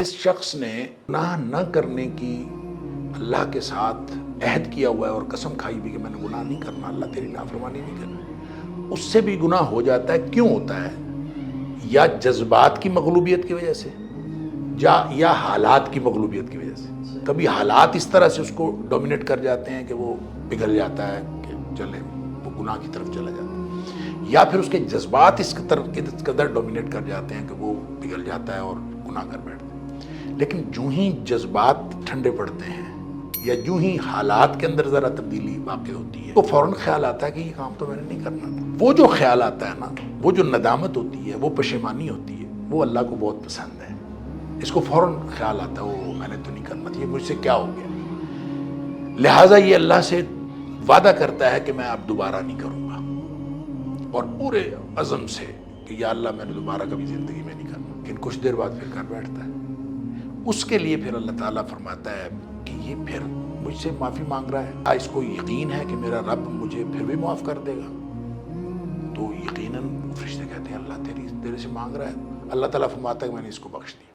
جس شخص نے گناہ نہ کرنے کی اللہ کے ساتھ عہد کیا ہوا ہے اور قسم کھائی بھی کہ میں نے گناہ نہیں کرنا، اللہ تیری نافرمانی نہیں کرنا، اس سے بھی گناہ ہو جاتا ہے۔ کیوں ہوتا ہے؟ یا جذبات کی مغلوبیت کی وجہ سے، یا حالات کی مغلوبیت کی وجہ سے۔ کبھی حالات اس طرح سے اس کو ڈومینیٹ کر جاتے ہیں کہ وہ پگھل جاتا ہے کہ چلے وہ گناہ کی طرف چلا جاتا ہے، یا پھر اس کے جذبات اس قدر ڈومینیٹ کر جاتے ہیں کہ وہ پگھل جاتا ہے اور گناہ کر بیٹھتا ہے۔ لیکن جو ہی جذبات ٹھنڈے پڑتے ہیں یا جو ہی حالات کے اندر ذرا تبدیلی واقع ہوتی ہے تو فوراً خیال آتا ہے کہ یہ کام تو میں نے نہیں کرنا تھا۔ وہ جو خیال آتا ہے نا، وہ جو ندامت ہوتی ہے، وہ پشیمانی ہوتی ہے، وہ اللہ کو بہت پسند ہے۔ اس کو فوراً خیال آتا ہے وہ میں نے تو نہیں کرنا تھا، یہ مجھ سے کیا ہو گیا۔ لہٰذا یہ اللہ سے وعدہ کرتا ہے کہ میں اب دوبارہ نہیں کروں گا، اور پورے عزم سے کہ یا اللہ میں نے دوبارہ کبھی زندگی میں نہیں کرنا، لیکن کچھ دیر بعد پھر کر بیٹھتا ہے۔ اس کے لیے پھر اللہ تعالیٰ فرماتا ہے کہ یہ پھر مجھ سے معافی مانگ رہا ہے، اس کو یقین ہے کہ میرا رب مجھے پھر بھی معاف کر دے گا، تو یقیناً فرشتے کہتے ہیں اللہ تیرے سے مانگ رہا ہے۔ اللہ تعالیٰ فرماتا ہے کہ میں نے اس کو بخش دیا۔